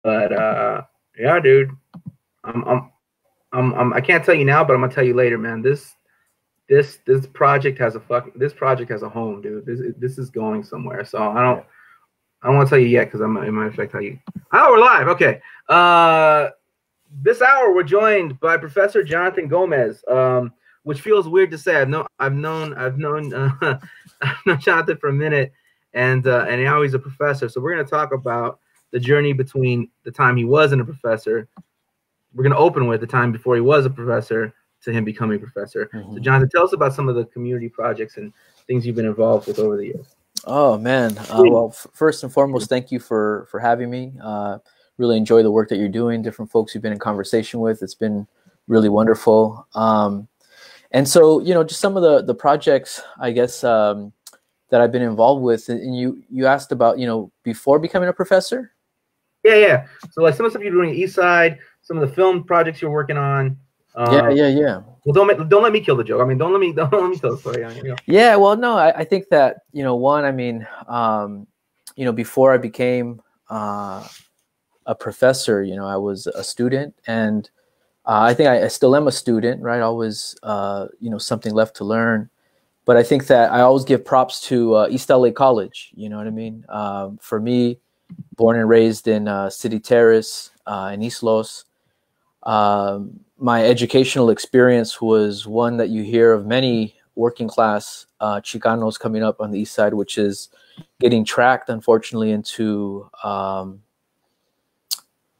But yeah, dude, I'm, I'm, I can't tell you now, but I'm gonna tell you later, man. This project has this project has a home, dude. This is going somewhere. So I don't want to tell you yet because it might affect how you. Oh, we're live. Okay. This hour we're joined by Professor Jonathan Gomez, which feels weird to say. I've known I've known Jonathan for a minute, and now he's a professor. So we're gonna talk about the journey between the time he wasn't a professor. We're gonna open with the time before he was a professor to him becoming a professor. So Jonathan, tell us about some of the community projects and things you've been involved with over the years. Oh man, well, first and foremost, thank you for having me. Really enjoy the work that you're doing. Different folks you've been in conversation with. It's been really wonderful. And so, just some of the projects, I guess, that I've been involved with. And you asked about, before becoming a professor. Yeah. So like some of the stuff you're doing at Eastside, some of the film projects you're working on. Yeah. Well, don't let me kill the joke. I mean, don't let me tell the story. Yeah. Well, no, I think that one. I mean, before I became a professor, I was a student, and I think I still am a student, right? Always, something left to learn. But I think that I always give props to East LA College. You know what I mean? For me, born and raised in City Terrace in East Los. My educational experience was one that you hear of many working class Chicanos coming up on the East Side, which is getting tracked, unfortunately, into,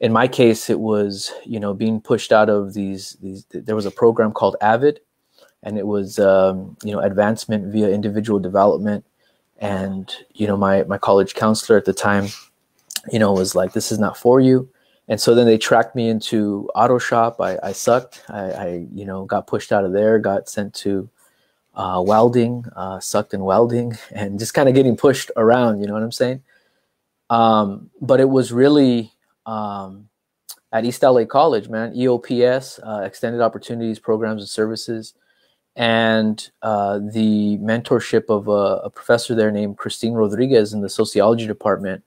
in my case, it was, being pushed out of there was a program called AVID, and it was, advancement via individual development. And, my college counselor at the time, was like, this is not for you. And so then they tracked me into auto shop. I sucked. I got pushed out of there, got sent to welding, sucked in welding, and just kind of getting pushed around, you know what I'm saying? But it was really at East LA College, man, EOPS, Extended Opportunities Programs and Services, and the mentorship of a professor there named Christine Rodriguez in the sociology department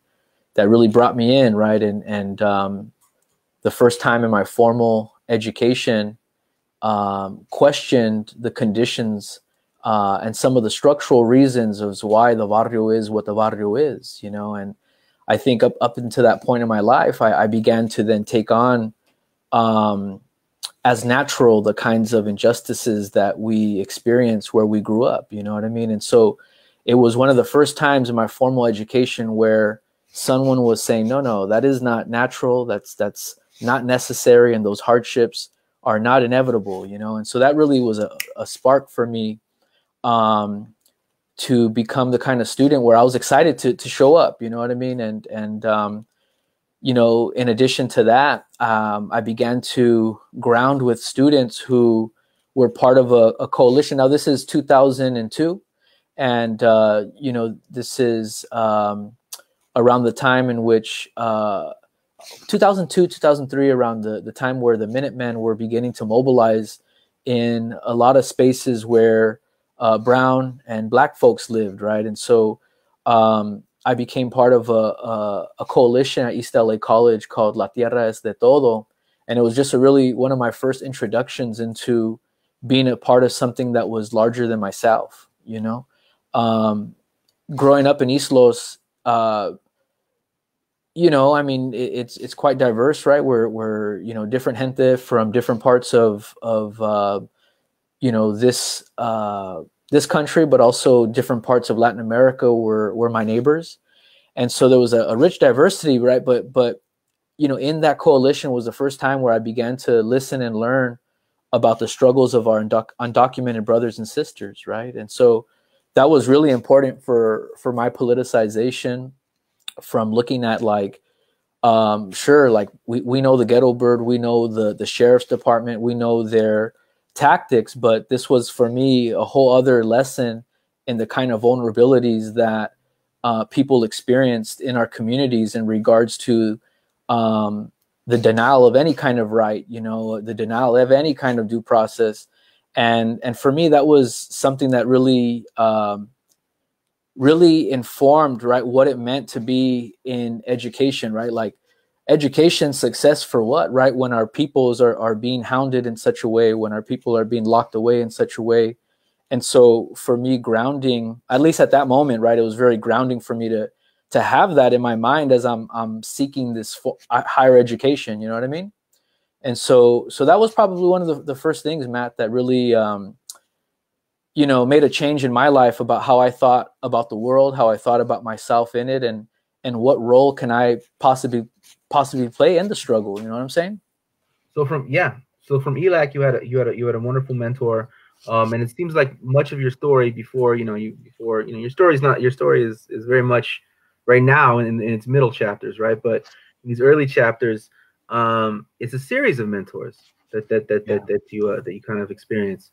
that really brought me in, right? And the first time in my formal education, questioned the conditions and some of the structural reasons of why the barrio is what the barrio is, and I think up until that point in my life, I began to then take on as natural the kinds of injustices that we experience where we grew up, you know what I mean? And so it was one of the first times in my formal education where someone was saying, no, that is not natural. That's not necessary. And those hardships are not inevitable, And so that really was a spark for me to become the kind of student where I was excited to show up, you know what I mean? And in addition to that, I began to ground with students who were part of a coalition. Now, this is 2002. And, this is around the time in which 2002, 2003, around the time where the Minutemen were beginning to mobilize in a lot of spaces where brown and black folks lived, right? And so I became part of a coalition at East LA College called La Tierra es de Todo. And it was just one of my first introductions into being a part of something that was larger than myself, growing up in East Los, I mean, it's quite diverse, right? We're different gente from different parts of this country, but also different parts of Latin America were my neighbors. And so there was a rich diversity, right? But in that coalition was the first time where I began to listen and learn about the struggles of our undocumented brothers and sisters, right? And so that was really important for my politicization, from looking at like, sure, like we know the Ghetto Bird, we know the sheriff's department, we know their tactics, but this was for me a whole other lesson in the kind of vulnerabilities that people experienced in our communities in regards to the denial of any kind of right, the denial of any kind of due process. And for me, that was something that really really informed, right, what it meant to be in education, right? Like education success for what, right? When our peoples are being hounded in such a way, when our people are being locked away in such a way. And so for me, grounding, at least at that moment, right, it was very grounding for me to have that in my mind as I'm seeking this higher education, you know what I mean? And so that was probably one of the first things, Matt, that really, you know, made a change in my life about how I thought about the world, how I thought about myself in it, and what role can I possibly play in the struggle. You know what I'm saying? So from ELAC, you had a wonderful mentor, and it seems like much of your story before your story is very much right now in its middle chapters, right? But in these early chapters, it's a series of mentors that you kind of experience.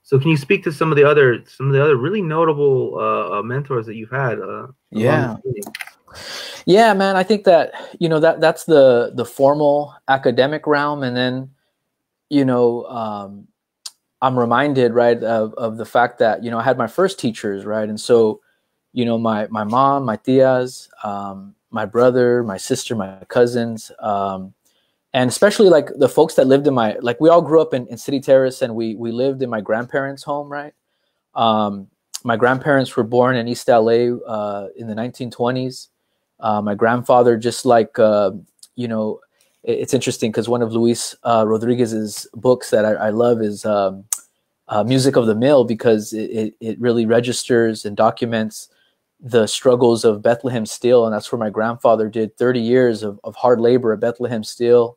So can you speak to some of the other really notable mentors that you've had? Yeah, man. I think that, you know, that's the formal academic realm, and then, you know, I'm reminded, right, of the fact that, you know, I had my first teachers, right, and so, you know, my mom, my tias, my brother, my sister, my cousins, and especially like the folks that lived in we all grew up in City Terrace, and we lived in my grandparents' home, right. My grandparents were born in East LA in the 1920s. My grandfather, just like, you know, it's interesting because one of Luis Rodriguez's books that I love is Music of the Mill, because it really registers and documents the struggles of Bethlehem Steel. And that's where my grandfather did 30 years of hard labor at Bethlehem Steel.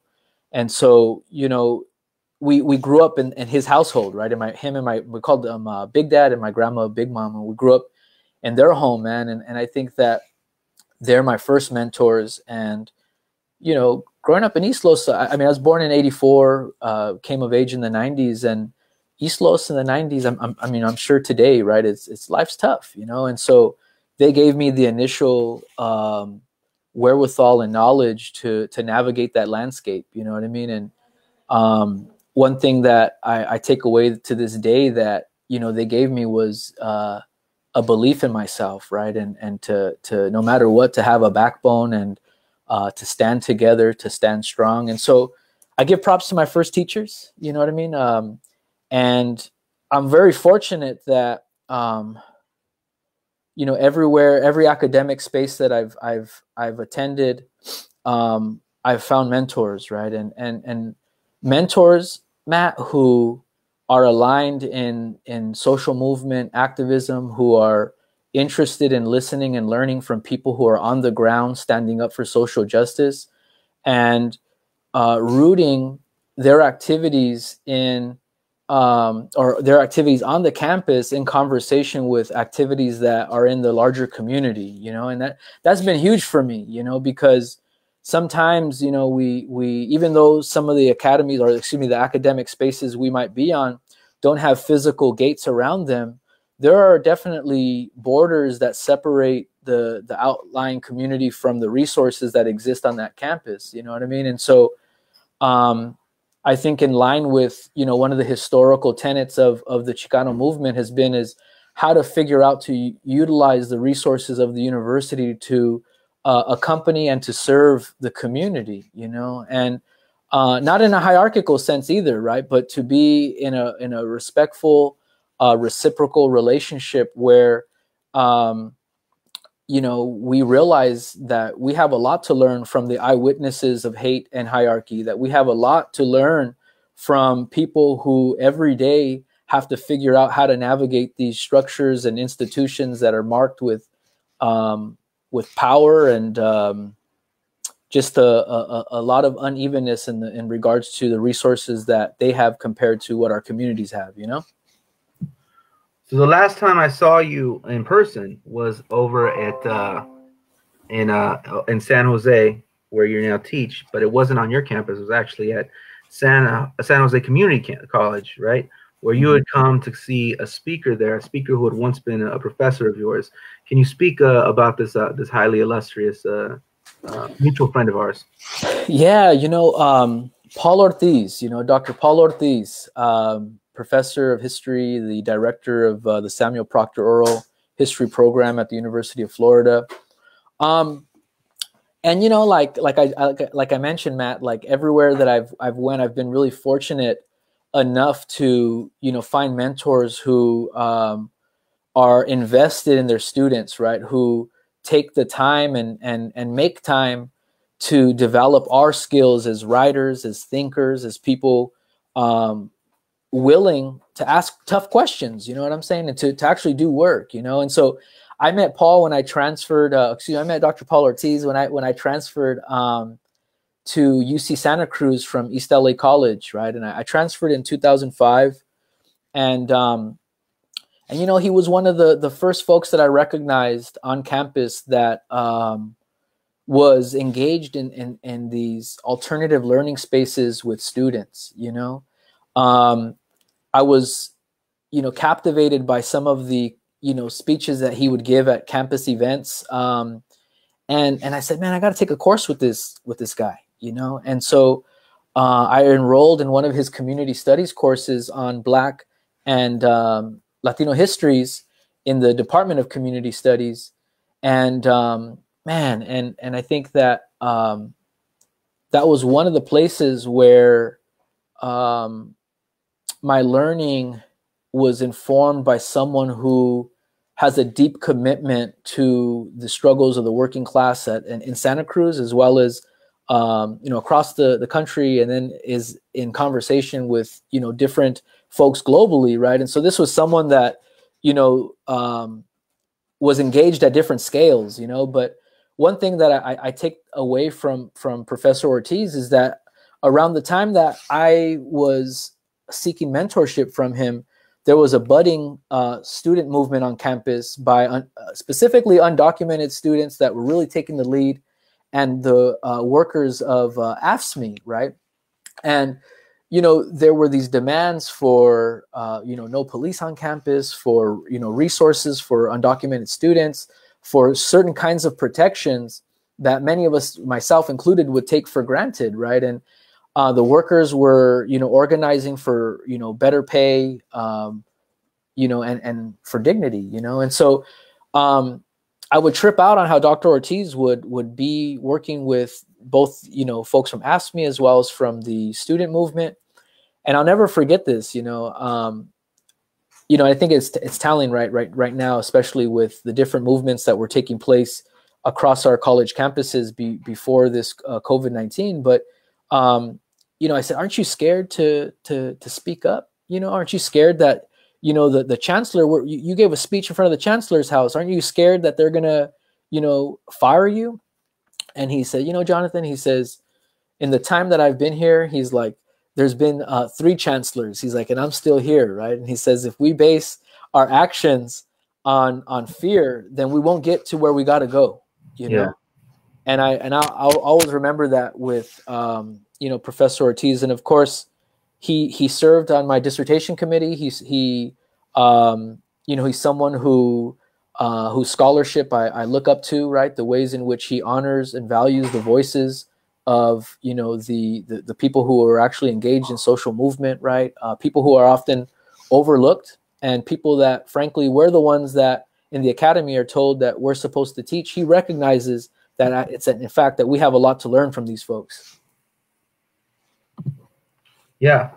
And so, you know, we grew up in his household, right? And we called them Big Dad and my grandma Big Mom, and we grew up in their home, man. And I think that they're my first mentors. And, you know, growing up in East Los, I mean, I was born in '84, came of age in the 90s, and East Los in the 90s, I'm sure today, right, it's life's tough, you know? And so they gave me the initial wherewithal and knowledge to navigate that landscape, you know what I mean? And one thing that I take away to this day that, you know, they gave me was a belief in myself, right? And to no matter what, to have a backbone, and to stand together, to stand strong. And so I give props to my first teachers, you know what I mean? And I'm very fortunate that, you know, every academic space that I've attended, I've found mentors, right? And mentors, Matt, who are aligned in social movement activism, who are interested in listening and learning from people who are on the ground, standing up for social justice, and rooting their activities or their activities on the campus in conversation with activities that are in the larger community, you know. And that's been huge for me, you know, because sometimes, you know, we even though some of the academies, or excuse me, the academic spaces we might be on don't have physical gates around them, there are definitely borders that separate the outlying community from the resources that exist on that campus, you know what I mean? And so I think in line with, you know, one of the historical tenets of the Chicano movement is how to figure out to utilize the resources of the university to accompany and to serve the community, you know, and not in a hierarchical sense either, right? But to be in a respectful, reciprocal relationship where, you know, we realize that we have a lot to learn from the eyewitnesses of hate and hierarchy, that we have a lot to learn from people who every day have to figure out how to navigate these structures and institutions that are marked with power and just a lot of unevenness in regards to the resources that they have compared to what our communities have, you know? So the last time I saw you in person was over at in San Jose, where you now teach, but it wasn't on your campus. It was actually at San Jose Community College, right? Where you had come to see a speaker there, a speaker who had once been a professor of yours. Can you speak about this highly illustrious mutual friend of ours? Yeah, you know, Paul Ortiz, you know, Dr. Paul Ortiz, professor of history, the director of the Samuel Proctor Oral History Program at the University of Florida. And like I mentioned, Matt, like everywhere that I've went, I've been really fortunate enough to find mentors who are invested in their students, right? Who take the time and make time to develop our skills as writers, as thinkers, as people willing to ask tough questions. You know what I'm saying? And to actually do work. And so I met Paul when I transferred. I met Dr. Paul Ortiz when I transferred to UC Santa Cruz from East LA College, right? And I transferred in 2005, and he was one of the first folks that I recognized on campus that was engaged in these alternative learning spaces with students. I was captivated by some of the speeches that he would give at campus events, and I said, man, I got to take a course with this guy, and so I enrolled in one of his community studies courses on Black and Latino histories in the Department of Community Studies, and I think that that was one of the places where my learning was informed by someone who has a deep commitment to the struggles of the working class in Santa Cruz, as well as across the country, and then is in conversation with different folks globally, right? And so this was someone that was engaged at different scales, But one thing that I take away from Professor Ortiz is that around the time that I was seeking mentorship from him, there was a budding student movement on campus by specifically undocumented students that were really taking the lead, and the workers of AFSCME, right? And there were these demands for no police on campus, for resources for undocumented students, for certain kinds of protections that many of us, myself included, would take for granted, right? And the workers were organizing for better pay, and for dignity, and so I would trip out on how Dr. Ortiz would be working with both folks from AFSCME as well as from the student movement. And I'll never forget this. I think it's telling right now, especially with the different movements that were taking place across our college campuses before this COVID-19. But I said, aren't you scared to speak up? Aren't you scared that the chancellor? You gave a speech in front of the chancellor's house. Aren't you scared that they're gonna fire you? And he said, Jonathan, he says, in the time that I've been here, he's like, there's been 3 chancellors. He's like, and I'm still here, right? And he says, if we base our actions on fear, then we won't get to where we got to go, know? And I'll always remember that with, Professor Ortiz. And of course, he served on my dissertation committee. He's someone whose scholarship I look up to, right? The ways in which he honors and values the voices of the people who are actually engaged in social movement, right? People who are often overlooked, and people that frankly we're the ones that in the academy are told that we're supposed to teach. He recognizes that it's in fact that we have a lot to learn from these folks. Yeah,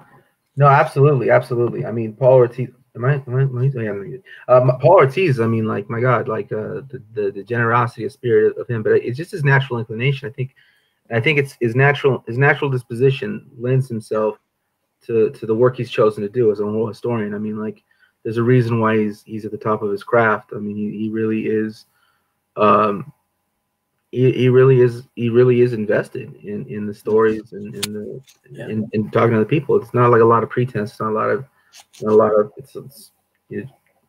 no, absolutely. I mean, Paul Ortiz. Paul Ortiz. I mean, like, my God, like the generosity of spirit of him, but it's just his natural inclination. I think it's his natural disposition lends himself to the work he's chosen to do as an oral historian. I mean, like, there's a reason why he's at the top of his craft. I mean, he really is. He really is invested in the stories and in talking to the people. It's not like a lot of pretense. It's not a lot of. It's you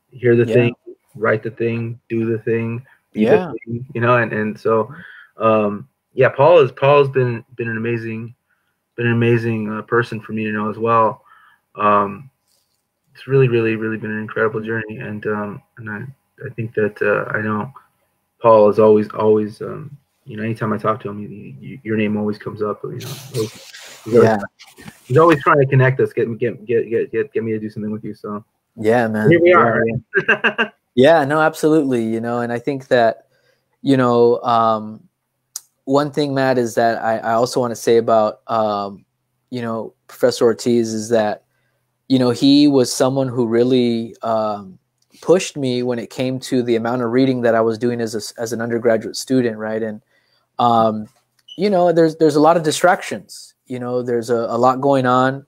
hear the thing, write the thing, do the thing, be the thing, and so. Paul's been an amazing person for me to know as well. It's really been an incredible journey, and I think that I know Paul is always anytime I talk to him, your name always comes up. He's always trying to connect us, get me to do something with you. So yeah, man, here we are. Yeah, no, absolutely. And I think that one thing, Matt, is that I also want to say about, you know, Professor Ortiz is that, you know, he was someone who really pushed me when it came to the amount of reading that I was doing as an undergraduate student, right? And you know, there's a lot of distractions. You know, there's a lot going on,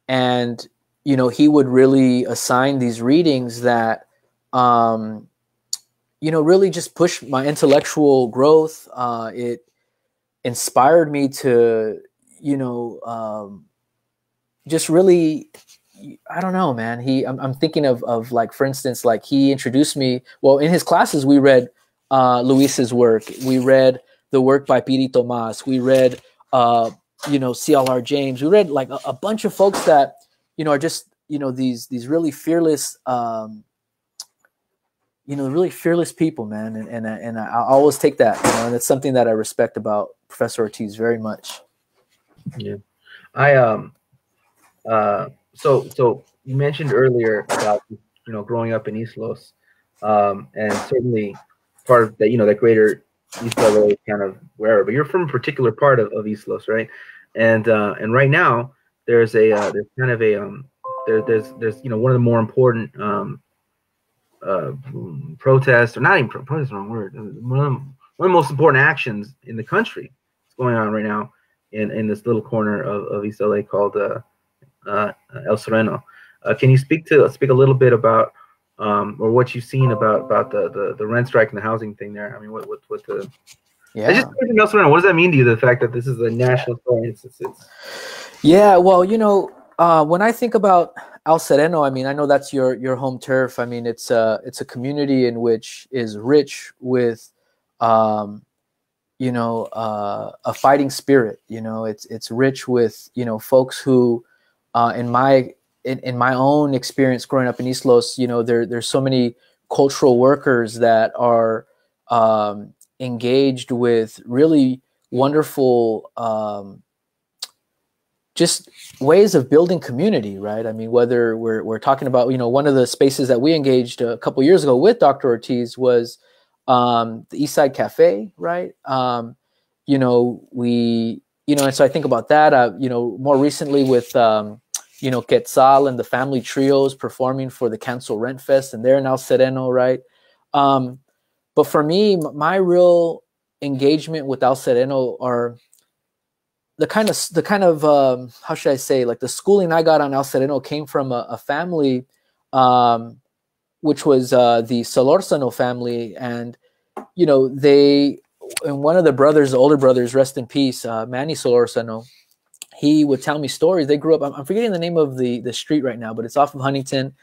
and you know, he would really assign these readings that, you know, really just pushed my intellectual growth. It inspired me to, you know, just really, I don't know, man. I'm thinking of like, for instance, like he introduced me. Well, in his classes, we read Luis's work. We read the work by Piri Tomas. We read, you know, C.L.R. James. We read like a bunch of folks that, you know, are just, you know, these really fearless, you know, really fearless people, man. And I always take that, you know, and it's something that I respect about Professor Ortiz very much. Yeah. So you mentioned earlier about, you know, growing up in East Los, and certainly part of that, you know, that greater East LA kind of wherever, but you're from a particular part of East Los, right? And right now there's there's kind of a there's you know, one of the more important protests, or not even protest is the wrong word, one of the most important actions in the country is going on right now in this little corner of East LA called El Sereno. Can you speak a little bit about or what you've seen about the rent strike and the housing thing there? I mean, what the just El Sereno, what does that mean to you? The fact that this is a national story. Yeah, well, you know, when I think about El Sereno, I mean, I know that's your home turf. I mean, it's a community in which is rich with, you know, a fighting spirit. You know, it's rich with, you know, folks who, in my own experience growing up in East Los, you know, there's so many cultural workers that are engaged with really wonderful just ways of building community, right? I mean, whether we're talking about, you know, one of the spaces that we engaged a couple of years ago with Dr. Ortiz was the Eastside Cafe, right? You know, and so I think about that, you know, more recently with, you know, Quetzal and the Family Trios performing for the Cancel Rent Fest, and they're in El Sereno, right? But for me, my real engagement with El Sereno are the kind of how should I say, like the schooling I got on El Sereno came from a family, which was the Solorzano family, and you know, and one of the brothers, the older brothers, rest in peace, Manny Solorzano, he would tell me stories. They grew up, I'm forgetting the name of the street right now, but it's off of Huntington,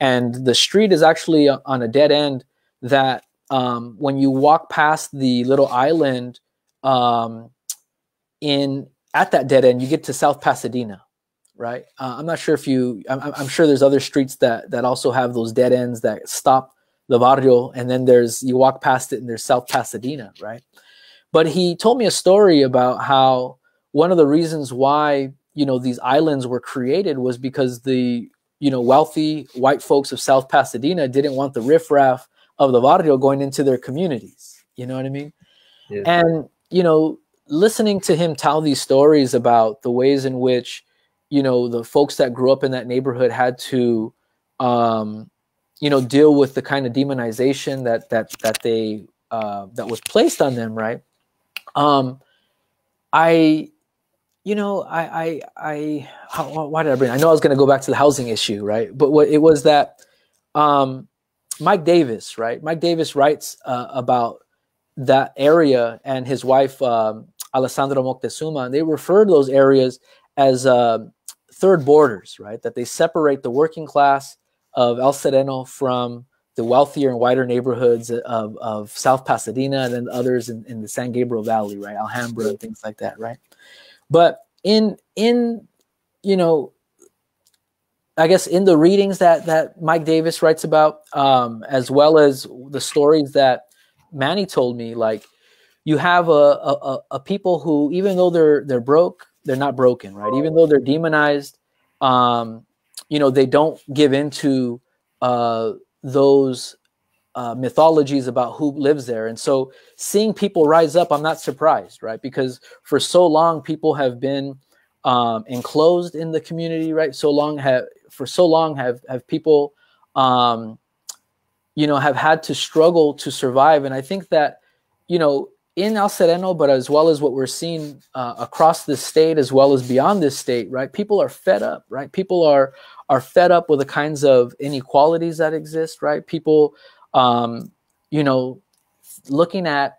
and the street is actually on a dead end that when you walk past the little island at that dead end, you get to South Pasadena, right? I'm not sure if I'm sure there's other streets that also have those dead ends that stop the barrio, and then you walk past it and there's South Pasadena, right? But he told me a story about how one of the reasons why, you know, these islands were created was because the, you know, wealthy white folks of South Pasadena didn't want the riffraff of the barrio going into their communities. You know what I mean? Yeah. And, you know, listening to him tell these stories about the ways in which, you know, the folks that grew up in that neighborhood had to, you know, deal with the kind of demonization that they that was placed on them, right? Why did I bring? I know I was going to go back to the housing issue, right? But what it was that Mike Davis, right? Mike Davis writes about that area, and his wife Alessandra Moctezuma, and they refer to those areas as third borders, right? That they separate the working class of El Sereno from the wealthier and whiter neighborhoods of South Pasadena, and then others in the San Gabriel Valley, right? Alhambra and things like that, right? But in you know, I guess in the readings that Mike Davis writes about, as well as the stories that Manny told me, like, you have a people who, even though they're broke, they're not broken, right? Even though they're demonized, you know, they don't give into those mythologies about who lives there. And so seeing people rise up, I'm not surprised, right? Because for so long, people have been enclosed in the community, right? For so long have people, you know, have had to struggle to survive. And I think that, you know, in El Sereno, but as well as what we're seeing across the state, as well as beyond this state, right? People are fed up, right? People are fed up with the kinds of inequalities that exist, right? People, you know, looking at,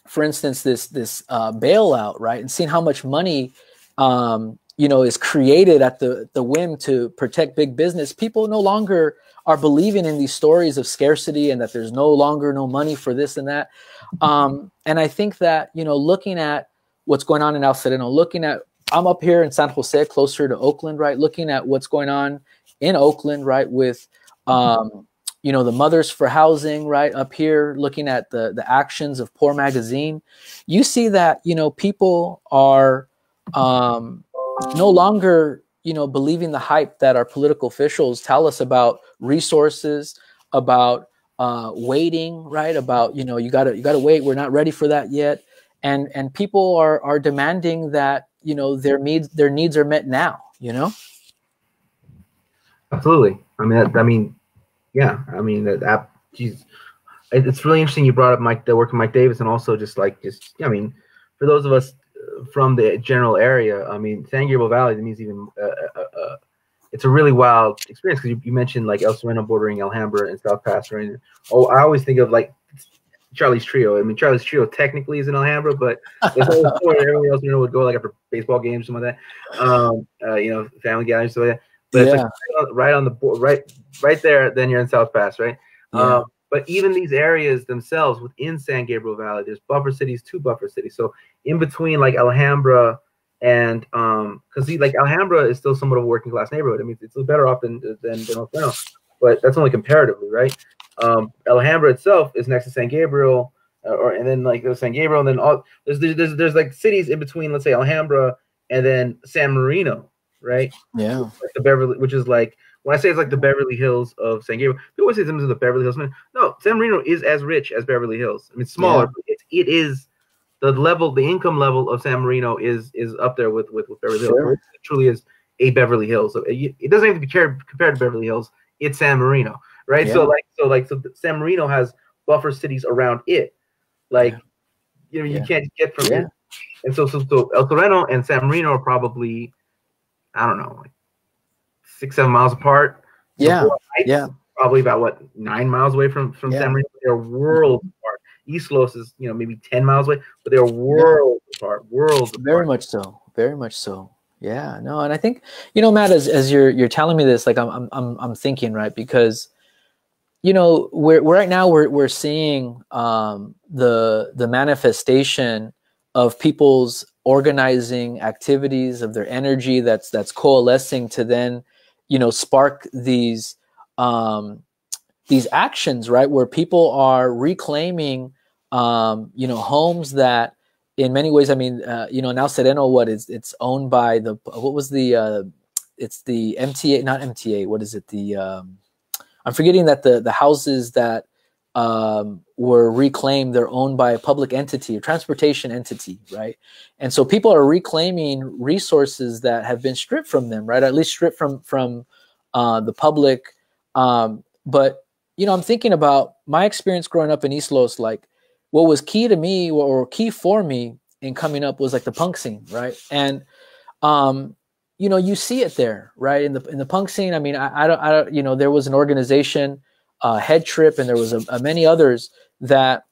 for instance, this bailout, right, and seeing how much money, you know, is created at the whim to protect big business. People no longer are believing in these stories of scarcity and that there's no longer no money for this and that. And I think that, you know, looking at what's going on in El Sereno, I'm up here in San Jose, closer to Oakland, right? Looking at what's going on in Oakland, right? With, you know, the Mothers for Housing, right? Up here, looking at the actions of Poor Magazine, you see that, you know, people are no longer, you know, believing the hype that our political officials tell us about resources, about waiting, right? About, you know, you gotta wait. We're not ready for that yet. And people are demanding that, you know, their needs are met now, you know? Absolutely. I mean, yeah. I mean that. Geez, it's really interesting you brought up the work of Mike Davis, and also I mean, for those of us from the general area, I mean, San Gabriel Valley to me is even it's a really wild experience, because you mentioned like El Sereno bordering Alhambra and South Pass, right? Oh, I always think of like Charlie's Trio. I mean, Charlie's Trio technically is in Alhambra, but there's whole story. Everyone else, you know, would go like after baseball games, something like that. You know, family gatherings, stuff like that. But yeah, it's like right on the board, right there. Then you're in South Pass, right? Yeah. But even these areas themselves within San Gabriel Valley, there's buffer cities, 2 buffer cities. So in between like Alhambra and because like Alhambra is still somewhat of a working class neighborhood. I mean, it's better off than El Sereno, but that's only comparatively, right? Alhambra itself is next to San Gabriel, and then like San Gabriel, and then all there's like cities in between. Let's say Alhambra and then San Marino, right? Yeah, like the Beverly, which is like, when I say it's like the Beverly Hills of San Gabriel, people always say something to the Beverly Hills. No, San Marino is as rich as Beverly Hills. I mean, smaller, but it is the income level of San Marino is up there with Beverly Hills. It truly is a Beverly Hills. So it doesn't have to be compared to Beverly Hills. It's San Marino, right? Yeah. So San Marino has buffer cities around it, like you know, you can't get from it. And so El Sereno and San Marino are probably, I don't know, like 6-7 miles apart. Yeah. Probably about what, 9 miles away from San Marino. They're worlds apart. East Los is, you know, maybe 10 miles away, but they're worlds apart. Very much so. Very much so. Yeah. No, and I think, you know, Matt, as you're telling me this, like I'm thinking, right, because, you know, we're right now we're seeing the manifestation of people's organizing activities, of their energy that's coalescing to then, you know, spark these actions, right, where people are reclaiming, you know, homes that in many ways, I mean, you know, in El Sereno, it's owned by it's the MTA, not MTA, what is it? I'm forgetting that the houses that were reclaimed, they're owned by a public entity, a transportation entity, right? And so people are reclaiming resources that have been stripped from them, right? At least stripped from the public. But, you know, I'm thinking about my experience growing up in East Los. Like, what was key to me or key for me in coming up was like the punk scene, right? And you know, you see it there, right? In the punk scene. I mean, I don't, you know, there was an organization, Head Trip, and there was many others that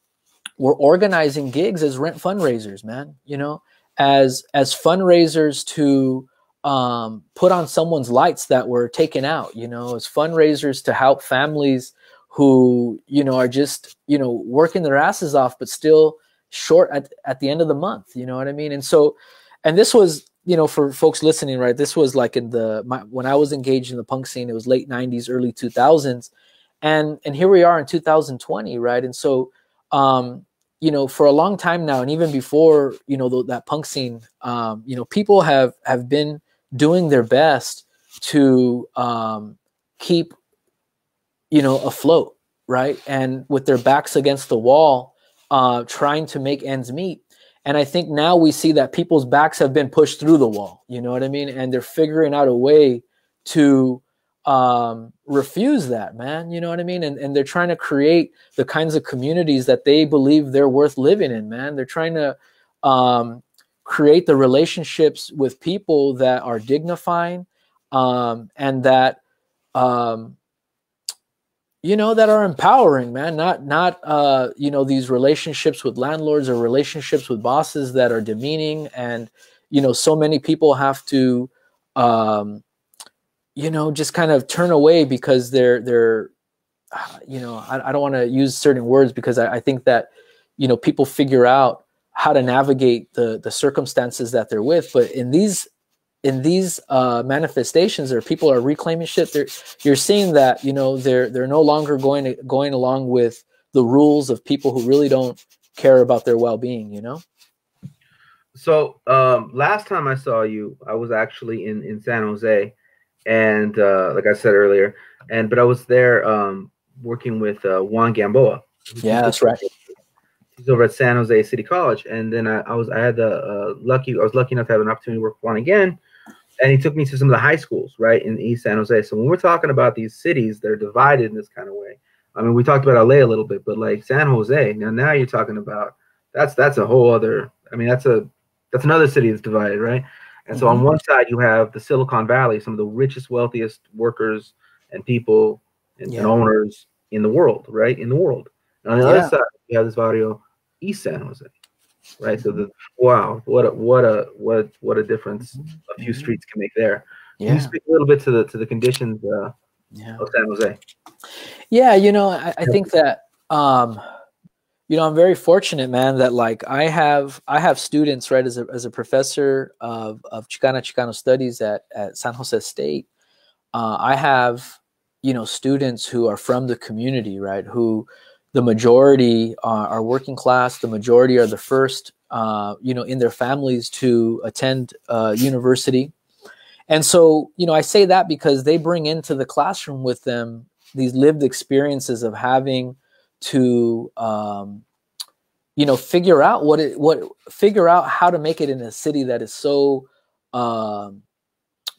were organizing gigs as rent fundraisers, man. You know, as fundraisers to put on someone's lights that were taken out. You know, as fundraisers to help families who, you know, are just, you know, working their asses off, but still short at the end of the month. You know what I mean? And so, and this was, you know, for folks listening, right, this was like when I was engaged in the punk scene, it was late 90s, early 2000s. And here we are in 2020, right? And so, you know, for a long time now, and even before, you know, that punk scene, you know, people have been doing their best to keep, you know, afloat, right? And with their backs against the wall, trying to make ends meet. And I think now we see that people's backs have been pushed through the wall, you know what I mean? And they're figuring out a way to refuse that, man, you know what I mean? And they're trying to create the kinds of communities that they believe they're worth living in, man. They're trying to create the relationships with people that are dignifying, and that, you know, that are empowering, man. Not you know, these relationships with landlords or relationships with bosses that are demeaning. And, you know, so many people have to, you know, just kind of turn away because they're, you know, I don't want to use certain words because I think that, you know, people figure out how to navigate the circumstances that they're with. But in these manifestations, or people are reclaiming shit, you're seeing that, you know, they're no longer going along with the rules of people who really don't care about their well-being, you know? So last time I saw you, I was actually in San Jose, and like I said earlier, but I was there working with Juan Gamboa. Yeah, that's right. He's over at San Jose City College, and then I was lucky enough to have an opportunity to work with Juan again, and he took me to some of the high schools right in East San Jose. So when we're talking about these cities that are divided in this kind of way, I mean, we talked about LA a little bit, but like San Jose, now you're talking about that's a whole other. I mean, that's another city that's divided, right? And so on one side you have the Silicon Valley, some of the richest, wealthiest workers and people and owners in the world, right? In the world. And on the other side you have this barrio, East San Jose, right? So wow, what a difference a few streets can make there. Can you speak a little bit to the conditions of San Jose? Yeah, you know, I think that you know, I'm very fortunate, man, that like I have students, right, as a professor of Chicano studies at San Jose State. I have, you know, students who are from the community, right, who the majority are working class. The majority are the first, you know, in their families to attend university. And so, you know, I say that because they bring into the classroom with them these lived experiences of having to, you know, figure out how to make it in a city that is so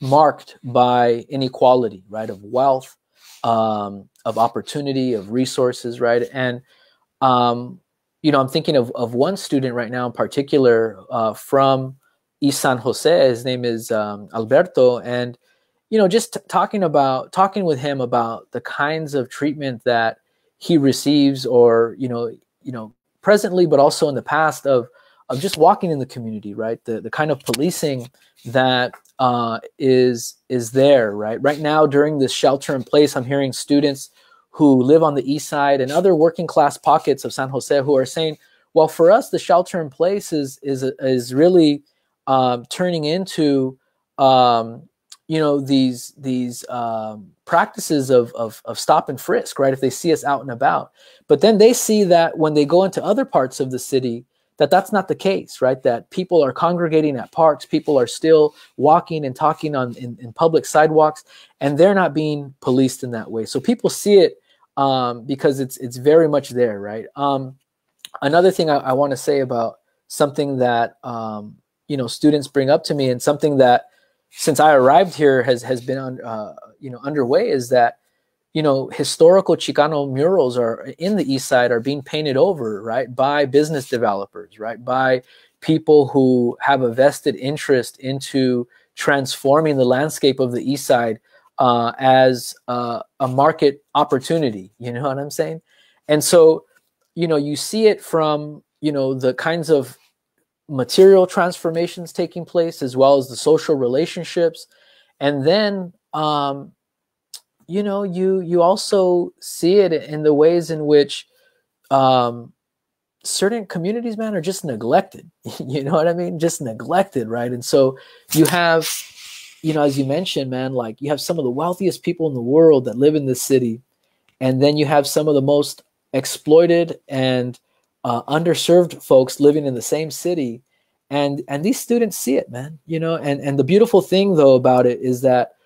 marked by inequality, right, of wealth, of opportunity, of resources, right? And, you know, I'm thinking of one student right now in particular from East San Jose. His name is Alberto. And, you know, just talking with him about the kinds of treatment that he receives, or, you know, presently, but also in the past, of just walking in the community, right? The kind of policing that is there, right? Right now, during this shelter in place, I'm hearing students who live on the east side and other working class pockets of San Jose who are saying, well, for us, the shelter in place is really turning into, you know, these practices of stop and frisk, right? If they see us out and about. But then they see that when they go into other parts of the city, that's not the case, right? That people are congregating at parks, people are still walking and talking in public sidewalks, and they're not being policed in that way. So people see it because it's very much there, right? Another thing I want to say about something that you know, students bring up to me, and something that since I arrived here has been you know, underway, is that, you know, historical Chicano murals are in the east side are being painted over, right, by business developers, right, by people who have a vested interest into transforming the landscape of the east side as a market opportunity. You know what I'm saying? And so, you know, you see it from, you know, the kinds of material transformations taking place, as well as the social relationships. And then, you know, you also see it in the ways in which certain communities, man, are just neglected. You know what I mean? Just neglected, right? And so you have, you know, as you mentioned, man, like you have some of the wealthiest people in the world that live in this city, and then you have some of the most exploited and underserved folks living in the same city, and these students see it, man. You know, and the beautiful thing though about it is that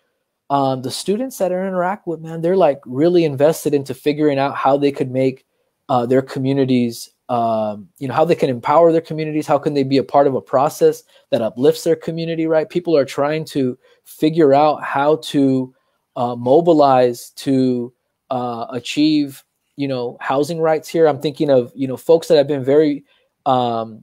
the students that I interact with, man, they're like really invested into figuring out how they could make their communities, how they can empower their communities. How can they be a part of a process that uplifts their community, right? People are trying to figure out how to mobilize to achieve, housing rights here. I'm thinking of, folks that have been very, I've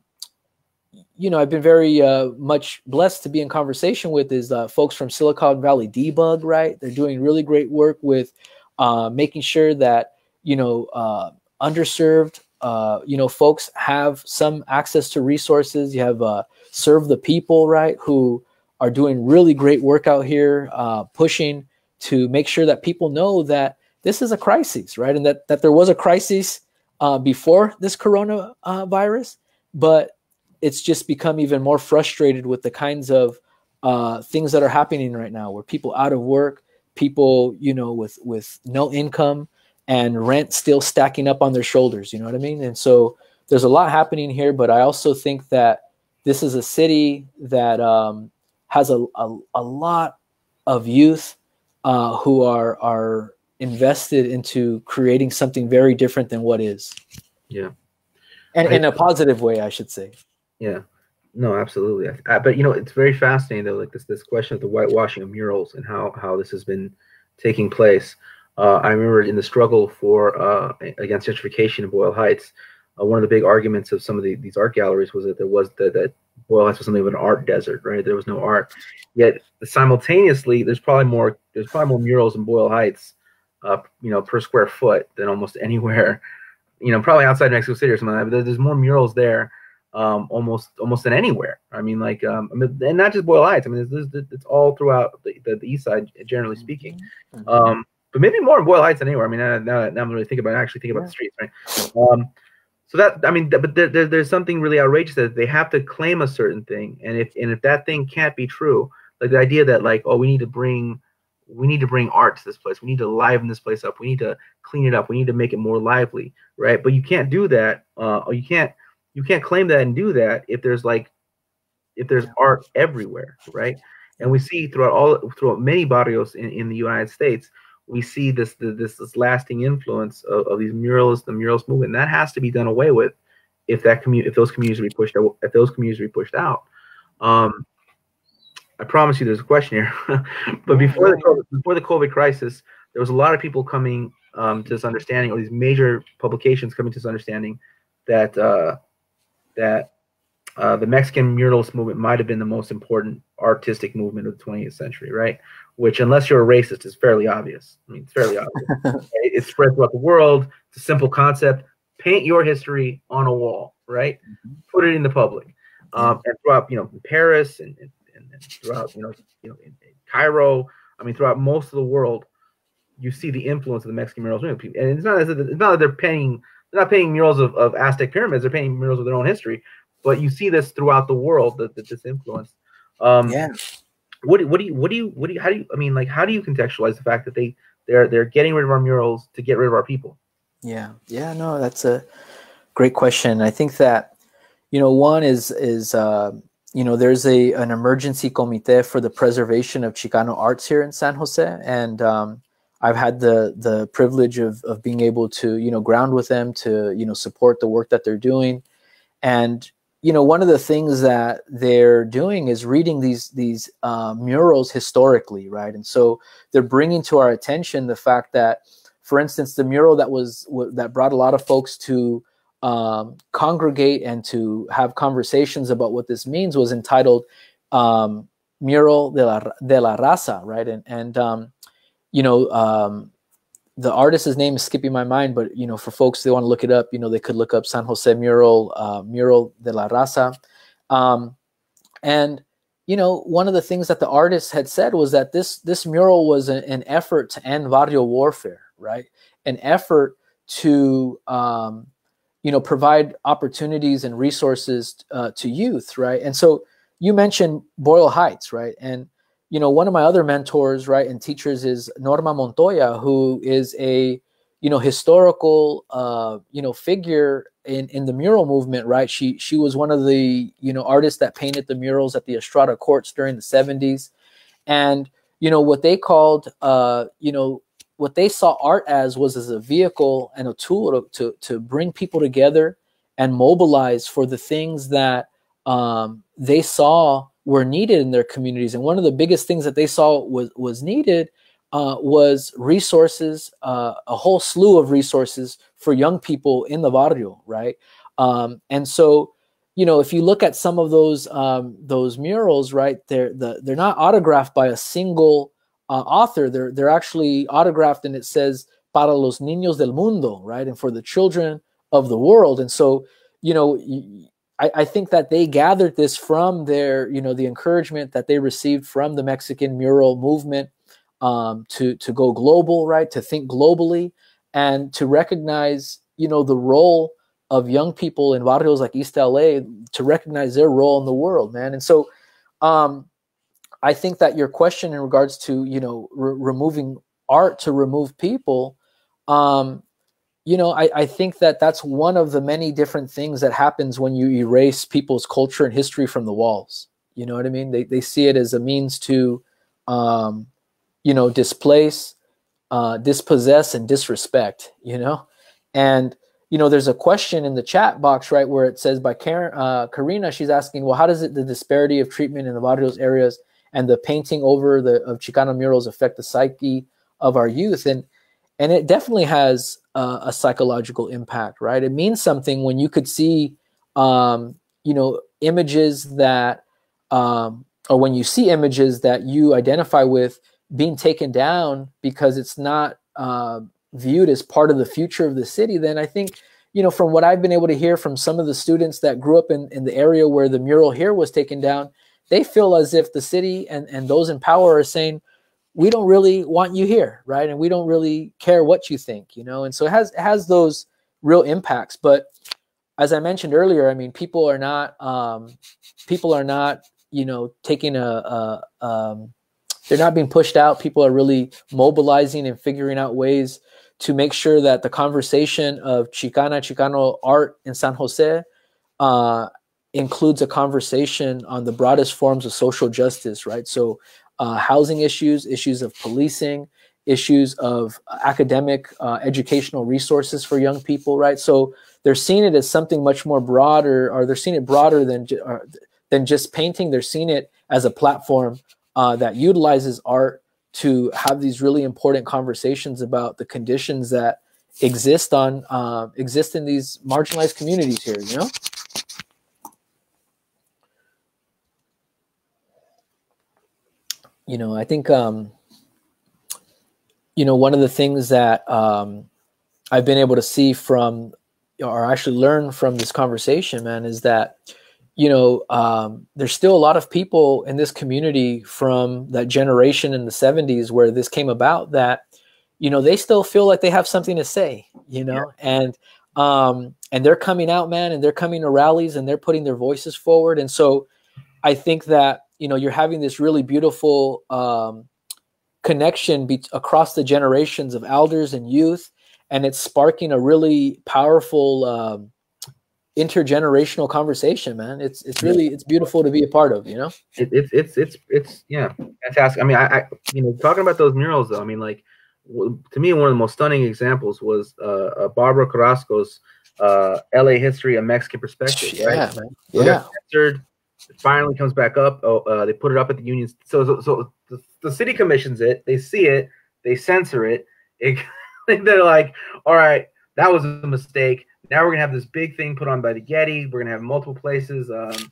been very much blessed to be in conversation with is folks from Silicon Valley Debug, right? They're doing really great work with making sure that, underserved, folks have some access to resources. You have Serve the People, right, who are doing really great work out here, pushing to make sure that people know that this is a crisis, right? And that there was a crisis before this coronavirus, but it's just become even more frustrated with the kinds of things that are happening right now, where people out of work, people, with no income and rent still stacking up on their shoulders, you know what I mean? And so there's a lot happening here, but I also think that this is a city that has a lot of youth who are invested into creating something very different than what is. Yeah. And in a positive way, I should say. Yeah, no, absolutely. But it's very fascinating though, like this question of the whitewashing of murals and how this has been taking place. I remember in the struggle for against gentrification in Boyle Heights, one of the big arguments of some of these art galleries was that that Boyle Heights was something of an art desert, right? There was no art. Yet simultaneously, there's probably more murals in Boyle Heights, per square foot than almost anywhere, probably outside Mexico City or something like that. But there's more murals there. Almost than anywhere. I mean, and not just Boyle Heights. I mean, it's all throughout the east side, generally speaking. But maybe more in Boyle Heights than anywhere. I mean, now I'm really thinking about the streets, right? So that, I mean, but there's something really outrageous that they have to claim a certain thing, and if that thing can't be true, like the idea that we need to bring art to this place, we need to liven this place up, we need to clean it up, we need to make it more lively, right? But you can't do that, or you can't claim that and do that if there's art everywhere, right? And we see throughout many barrios in the United States, we see this lasting influence of these murals, the murals movement. That has to be done away with if those communities be pushed out. I promise you, there's a question here. But before the COVID crisis, there was a lot of people coming to this understanding, or these major publications coming to this understanding that the Mexican muralist movement might have been the most important artistic movement of the 20th century, right? Which, unless you're a racist, is fairly obvious. I mean, it's fairly obvious. It's spread throughout the world. It's a simple concept. Paint your history on a wall, right? Put it in the public. And throughout, in Paris and throughout, in Cairo, I mean, throughout most of the world, you see the influence of the Mexican murals movement. And it's not that they're not painting murals of Aztec pyramids. They're painting murals of their own history. But you see this throughout the world, that this influence. How do you contextualize the fact that they're getting rid of our murals to get rid of our people? Yeah, no, that's a great question. I think that, one is there's an emergency comité for the preservation of Chicano arts here in San Jose, and I've had the privilege of being able to ground with them to support the work that they're doing. And one of the things that they're doing is reading these murals historically, right? And so they're bringing to our attention the fact that, for instance, the mural that brought a lot of folks to congregate and to have conversations about what this means was entitled Mural de la Raza, right? And the artist's name is skipping my mind, but for folks they want to look it up, they could look up San Jose mural de la Raza. And one of the things that the artist had said was that this mural was an effort to end barrio warfare, right? An effort to provide opportunities and resources to youth, right? And so you mentioned Boyle Heights, right? And one of my other mentors, right, and teachers is Norma Montoya, who is a, historical, figure in the mural movement, right? She was one of the, artists that painted the murals at the Estrada courts during the 70s. And, what they called, what they saw art as was as a vehicle and a tool to bring people together and mobilize for the things that they saw were needed in their communities. And one of the biggest things that they saw was needed was resources, a whole slew of resources for young people in the barrio, right? And so, if you look at some of those murals, right, they're not autographed by a single author. They're actually autographed, and it says "Para los niños del mundo," right, and for the children of the world. And so, I think that they gathered this from their, the encouragement that they received from the Mexican mural movement to go global, right, to think globally, and to recognize, the role of young people in barrios like East LA, to recognize their role in the world, man. And so I think that your question in regards to, removing art to remove people, I think that that's one of the many different things that happens when you erase people's culture and history from the walls. You know what I mean? They see it as a means to, displace, dispossess, and disrespect, and, there's a question in the chat box, right, where it says by Karina, she's asking, well, how does the disparity of treatment in the barrios areas and the painting over of Chicano murals affect the psyche of our youth? And it definitely has a psychological impact, right? It means something when you could see, images that, or when you see images that you identify with being taken down because it's not viewed as part of the future of the city. Then I think, from what I've been able to hear from some of the students that grew up in the area where the mural here was taken down, they feel as if the city and those in power are saying, we don't really want you here, right? And we don't really care what you think, And so it has those real impacts. But as I mentioned earlier, I mean, people are not, taking they're not being pushed out. People are really mobilizing and figuring out ways to make sure that the conversation of Chicano art in San Jose includes a conversation on the broadest forms of social justice, right? So housing issues of policing, issues of academic, educational resources for young people, right? So they're seeing it as something much more broader, or they're seeing it broader than just painting. They're seeing it as a platform that utilizes art to have these really important conversations about the conditions that exist in these marginalized communities here, I think, one of the things that I've been able to see from, or actually learn from this conversation, man, is that, there's still a lot of people in this community from that generation in the 70s where this came about that, they still feel like they have something to say, and they're coming out, man, and they're coming to rallies and they're putting their voices forward. And so I think that, you're having this really beautiful connection across the generations of elders and youth, and it's sparking a really powerful intergenerational conversation, man. It's beautiful to be a part of, It's yeah, fantastic. I mean, I talking about those murals though, I mean, like, to me, one of the most stunning examples was Barbara Carrasco's LA History, A Mexican Perspective, right? Yeah, man. So yeah. Censored, it finally comes back up. They put it up at the Union. So the city commissions it. They see it. They censor it. They're like, all right, that was a mistake. Now we're gonna have this big thing put on by the Getty. We're gonna have multiple places. The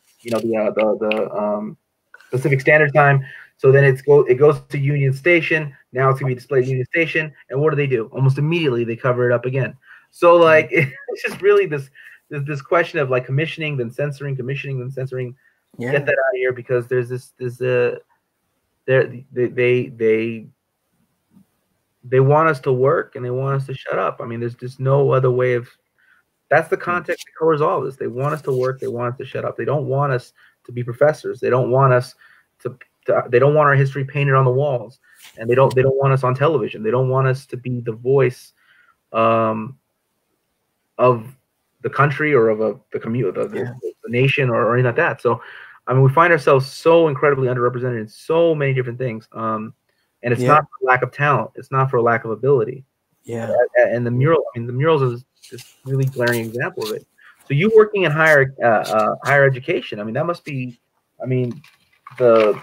Pacific Standard Time. So then it goes to Union Station. Now it's gonna be displayed at Union Station. And what do? Almost immediately they cover it up again. So like it's just really this question of like commissioning, then censoring, commissioning, then censoring. Yeah. Get that out of here, because there's they want us to work and they want us to shut up. I mean, there's just no other way of. That's the context that covers all this. They want us to work. They want us to shut up. They don't want us to be professors. They don't want us to they don't want our history painted on the walls, and they don't want us on television. They don't want us to be the voice of the country or of the community, the nation, or anything like that. So, I mean, we find ourselves so incredibly underrepresented in so many different things. and it's Yeah. not for lack of talent. It's not for lack of ability. Yeah. And the mural, I mean, the murals is just really glaring example of it. So you working in higher education, I mean, that must be, I mean, the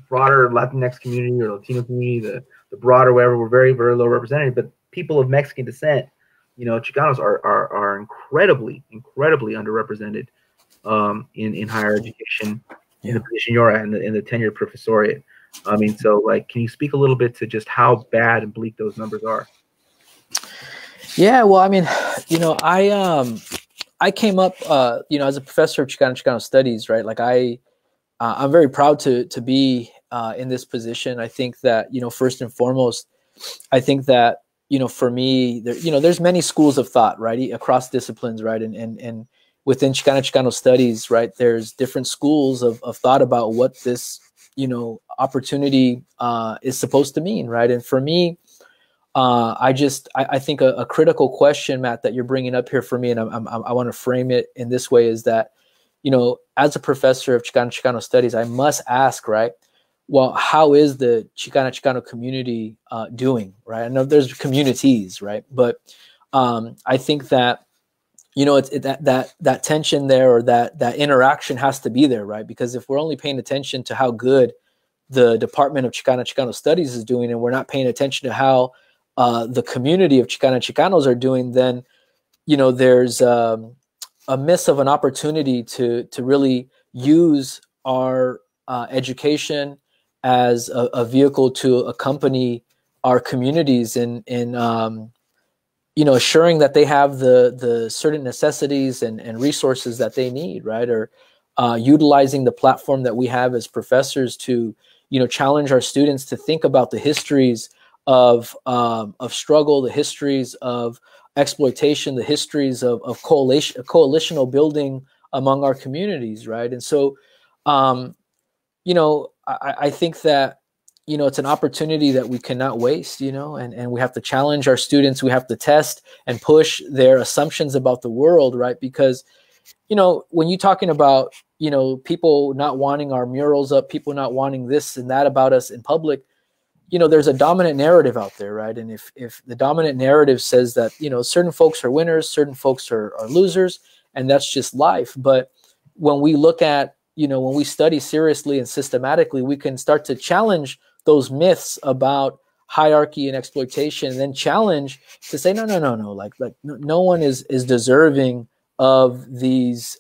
broader Latinx community or Latino community, the broader whatever, we're very, very low represented, but people of Mexican descent, Chicanos are incredibly underrepresented in higher education, in the position you're at, in the tenured professoriate. I mean, so like, can you speak a little bit to just how bad and bleak those numbers are? Yeah, well, I mean, I came up, as a professor of Chicano studies, right? Like I'm very proud to be in this position. I think that, first and foremost, I think that, for me, there's many schools of thought, right, across disciplines, right, and within Chicano studies, right, there's different schools of thought about what this, opportunity is supposed to mean, right, and for me, I think a critical question, Matt, that you're bringing up here for me, and I want to frame it in this way, is that, as a professor of Chicano studies, I must ask, right, well, how is the Chicano community doing, right? I know there's communities, right, but I think that, that tension there, or that interaction has to be there, right? Because if we're only paying attention to how good the Department of Chicano studies is doing, and we're not paying attention to how the community of Chicanos are doing, then, there's a miss of an opportunity to really use our education as a vehicle to accompany our communities in assuring that they have the certain necessities and resources that they need, right? Or utilizing the platform that we have as professors to, challenge our students to think about the histories of struggle, the histories of exploitation, the histories of coalitional building among our communities, right? And so, I think that, it's an opportunity that we cannot waste, and we have to challenge our students. We have to test and push their assumptions about the world, right? Because, when you're talking about, people not wanting our murals up, people not wanting this and that about us in public, there's a dominant narrative out there, right? And if the dominant narrative says that, certain folks are winners, certain folks are losers, and that's just life. But when we look at, when we study seriously and systematically, we can start to challenge those myths about hierarchy and exploitation, and then challenge to say, no, like no one is deserving of these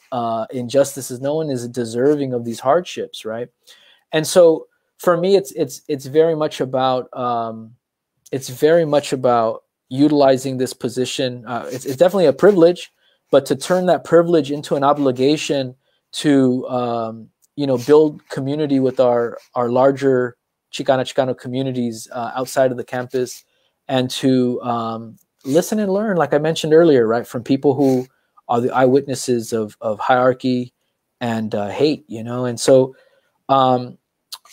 injustices. No one is deserving of these hardships, right? And so for me, it's very much about utilizing this position. It's definitely a privilege, but to turn that privilege into an obligation to build community with our larger Chicano communities outside of the campus, and to listen and learn, like I mentioned earlier, right, from people who are the eyewitnesses of hierarchy and hate, and so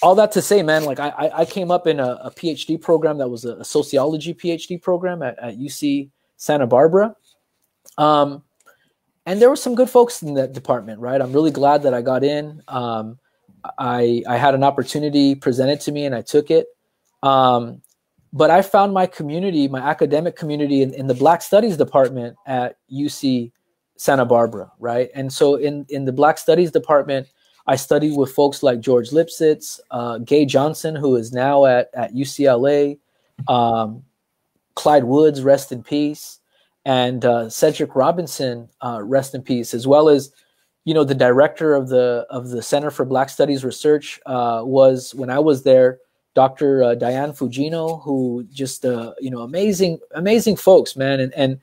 all that to say, man, like I came up in a PhD program that was a sociology PhD program at UC Santa Barbara. And there were some good folks in that department, right? I'm really glad that I got in. I had an opportunity presented to me and I took it. But I found my community, my academic community in the Black Studies department at UC Santa Barbara, right? And so in the Black Studies department, I studied with folks like George Lipsitz, Gay Johnson, who is now at UCLA, Clyde Woods, rest in peace, and Cedric Robinson, rest in peace, as well as, the director of the Center for Black Studies Research was, when I was there, Dr. Diane Fugino, who just, amazing folks, man. And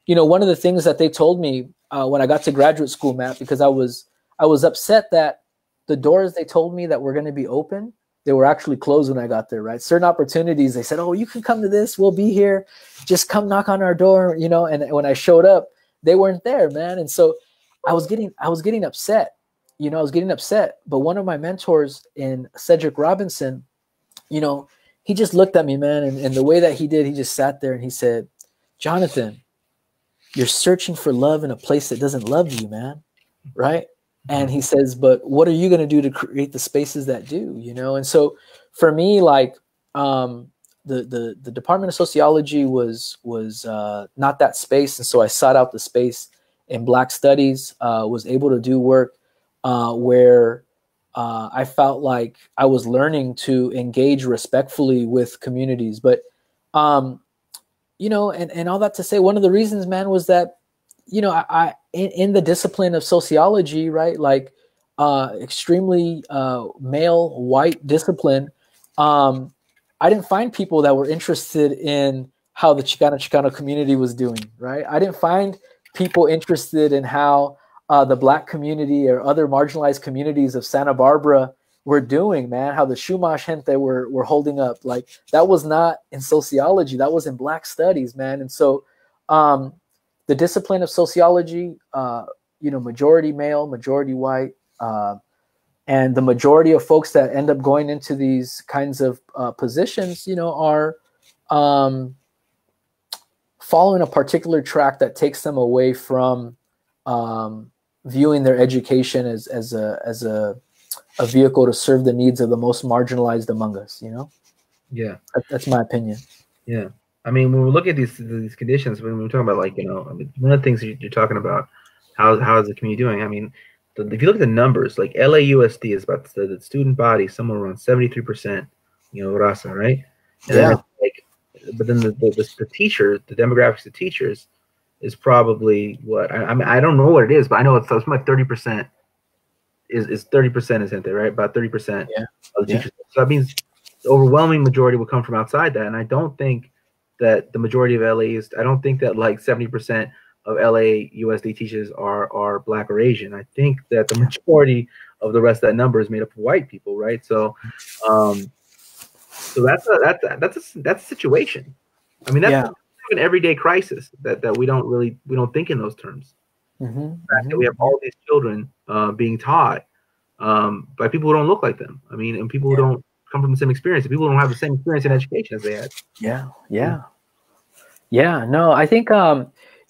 one of the things that they told me when I got to graduate school, Matt, because I was upset that the doors they told me that were going to be open, they were actually closed when I got there, right? Certain opportunities, they said, oh, you can come to this, we'll be here, just come knock on our door, and when I showed up, they weren't there, man. And so I was getting upset, but one of my mentors in Cedric Robinson, he just looked at me, man, and the way that he did, he just sat there and he said, Jonathan, you're searching for love in a place that doesn't love you, man, right? And he says, but what are you going to do to create the spaces that do, And so for me, like, the Department of Sociology was not that space, and so I sought out the space in Black Studies. Was able to do work where I felt like I was learning to engage respectfully with communities. But you know, and all that to say, one of the reasons, man, was that, you know, I in the discipline of sociology, right, like extremely male white discipline, I didn't find people that were interested in how the Chicano community was doing, right? I didn't find people interested in how the Black community or other marginalized communities of Santa Barbara were doing, man, how the Chumash gente were holding up. Like, that was not in sociology, that was in Black studies, man. And so the discipline of sociology, you know, majority male, majority white, and the majority of folks that end up going into these kinds of positions, you know, are following a particular track that takes them away from viewing their education as a vehicle to serve the needs of the most marginalized among us, you know? Yeah. That's my opinion. Yeah. I mean, when we look at these conditions, when we're talking about, like, you know, I mean, one of the things you're talking about, how is the community doing? I mean, if you look at the numbers, like LAUSD is about the student body, somewhere around 73%, you know, raza, right? And Yeah. then like, but then the teachers, the demographics of teachers is probably what I mean, I don't know what it is, but I know it's something like 30% is 30%, isn't it, right? About 30% of the teachers. So that means the overwhelming majority will come from outside that. And I don't think that the majority of I don't think that like 70% of LAUSD teachers are Black or Asian. I think that the majority of the rest of that number is made up of white people, right? So, so that's a situation. I mean, that's an everyday crisis that we don't think in those terms. That we have all these children being taught by people who don't look like them. I mean, and people who don't come from the same experience. People who don't have the same experience in education as they had. Yeah. No, I think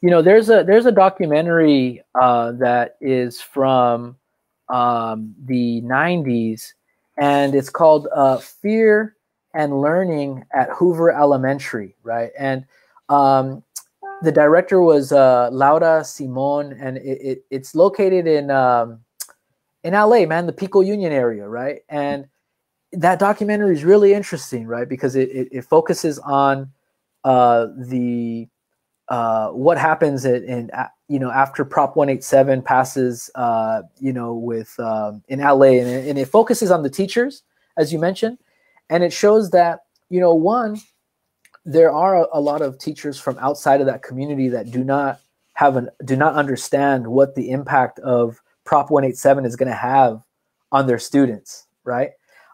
you know, there's a documentary that is from the 90s, and it's called Fear and Learning at Hoover Elementary, right? And the director was Laura Simon, and it's located in LA, man, the Pico Union area, right? And that documentary is really interesting, right? Because it focuses on the what happens in you know, after Prop 187 passes, you know, with in LA, and it focuses on the teachers, as you mentioned, and it shows that, you know, one, there are a lot of teachers from outside of that community that do not understand what the impact of Prop 187 is going to have on their students, right?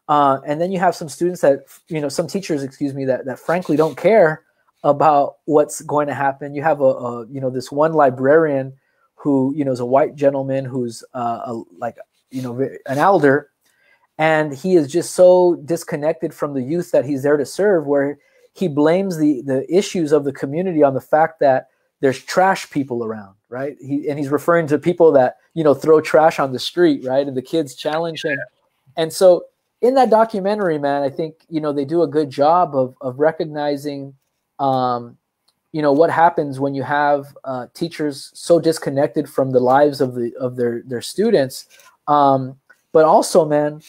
And then you have some students that, you know, some teachers, excuse me, that frankly don't care about what's going to happen. You have you know, this one librarian who, you know, is a white gentleman who's like, you know, an elder, and he is just so disconnected from the youth that he's there to serve, where he blames the issues of the community on the fact that there's trash people around, right? He's referring to people that, you know, throw trash on the street, right? And the kids challenge him. And so in that documentary, man, I think, you know, they do a good job of recognizing, you know, what happens when you have teachers so disconnected from the lives of their students. But also, man,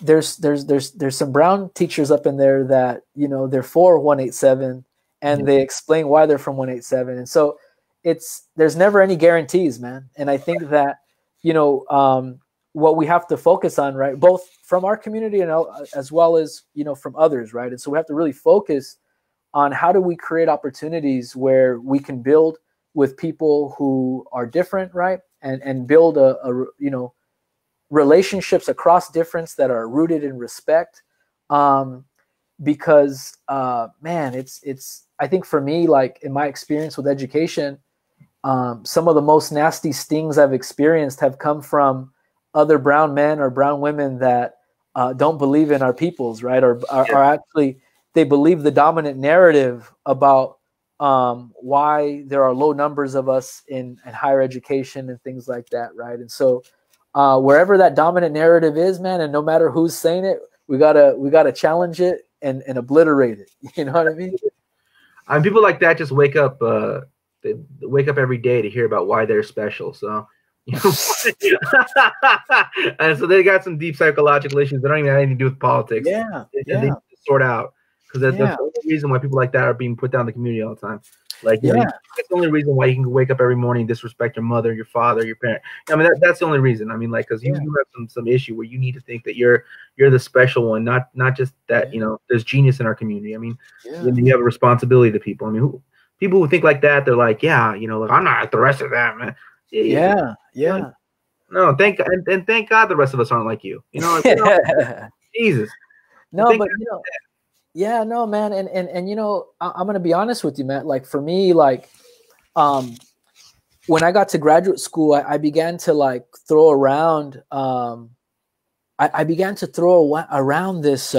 there's some brown teachers up in there that, you know, they're for 187, and they explain why they're from 187. And so there's never any guarantees, man. And I think that, you know, what we have to focus on, right, both from our community and as well as, you know, from others, right? And so we have to really focus on how do we create opportunities where we can build with people who are different, right? And build a you know, relationships across difference that are rooted in respect. Because man, it's I think for me, like in my experience with education, some of the most nasty stings I've experienced have come from other brown men or brown women that don't believe in our peoples, right? Or are actually, they believe the dominant narrative about why there are low numbers of us in higher education and things like that, right? And so wherever that dominant narrative is, man, and no matter who's saying it, we gotta challenge it and obliterate it. You know what I mean? I mean, people like that just wake up. They wake up every day to hear about why they're special. So, you know, and so they got some deep psychological issues that don't even have anything to do with politics. Yeah, They need to sort out, because that's Yeah. the only reason why people like that are being put down in the community all the time. Like, you know, Yeah. that's the only reason why you can wake up every morning, disrespect your mother, your father, your parent. I mean, that's the only reason. I mean, like, because you Yeah. have some issue where you need to think that you're the special one, not just that. Yeah. You know, there's genius in our community. I mean, Yeah. you have a responsibility to people. I mean, people who think like that, they're like, yeah, you know, like, I'm not like the rest of them, man. Yeah. Yeah. No, thank God the rest of us aren't like you. You know, like, Jesus. No, Think but you know, yeah, no, man, and you know, I'm gonna be honest with you, Matt. Like for me, like, when I got to graduate school, I began to like throw around. I began to throw around this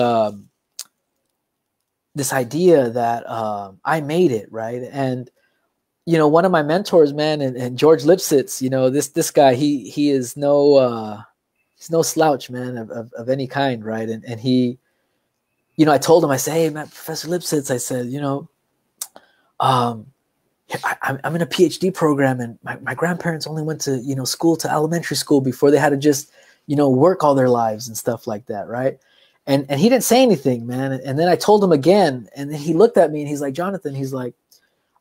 this idea that I made it, right? And you know, one of my mentors, man, and George Lipsitz, you know, this guy, he is no he's no slouch, man, of any kind, right? And he, you know, I told him, I said, hey, Matt, Professor Lipsitz, I said, you know, I'm in a PhD program, and my grandparents only went to, you know, school to elementary school before they had to just, you know, work all their lives and stuff like that, right? And he didn't say anything, man. And then I told him again, and then he looked at me and he's like, Jonathan, he's like,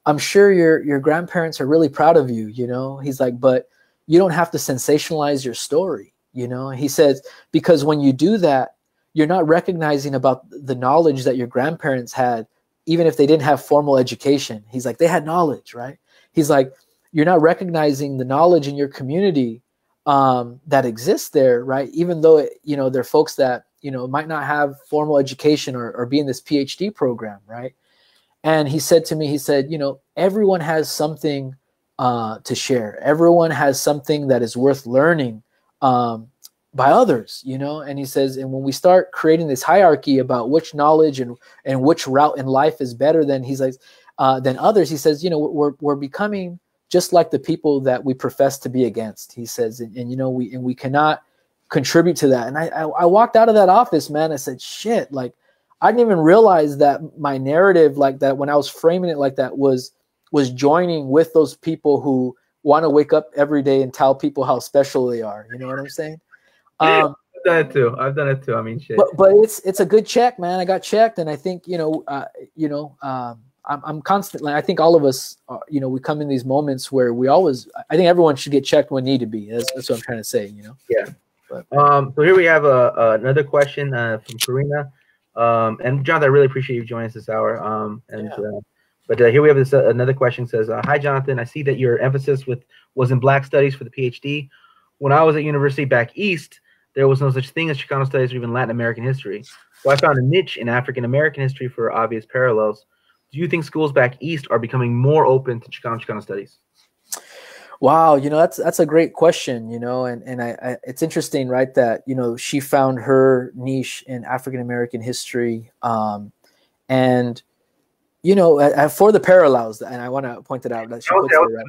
I'm sure your grandparents are really proud of you, you know? He's like, but you don't have to sensationalize your story, you know? He says, because when you do that, you're not recognizing about the knowledge that your grandparents had, even if they didn't have formal education. He's like, they had knowledge, right? He's like, you're not recognizing the knowledge in your community that exists there, right? Even though, you know, there are folks that, you know, might not have formal education or be in this PhD program, right? And he said to me, he said, you know, everyone has something to share. Everyone has something that is worth learning by others, you know? And he says, and when we start creating this hierarchy about which knowledge and which route in life is better than, he's like, than others, he says, you know, we're becoming just like the people that we profess to be against, he says, and you know, we cannot contribute to that. And I walked out of that office, man. I said, shit, like, I didn't even realize that my narrative like that, when I was framing it like that, was joining with those people who want to wake up every day and tell people how special they are. You know what I'm saying? I've done it too. I mean, shit. But it's a good check, man. I got checked, and I think, you know, I'm constantly. I think all of us, you know, we come in these moments where we always. I think everyone should get checked when need to be. That's what I'm trying to say. You know. Yeah. But, so here we have another question from Karina. And Jonathan, I really appreciate you joining us this hour. But here we have this another question. Says, hi Jonathan, I see that your emphasis was in Black studies for the PhD. When I was at university back east, there was no such thing as Chicano studies or even Latin American history. So I found a niche in African American history for obvious parallels. Do you think schools back east are becoming more open to Chicano studies? Wow, you know, that's a great question, you know, and I it's interesting, right, that, you know, she found her niche in African American history, and you know, for the parallels, and I want to point it out that she puts it right.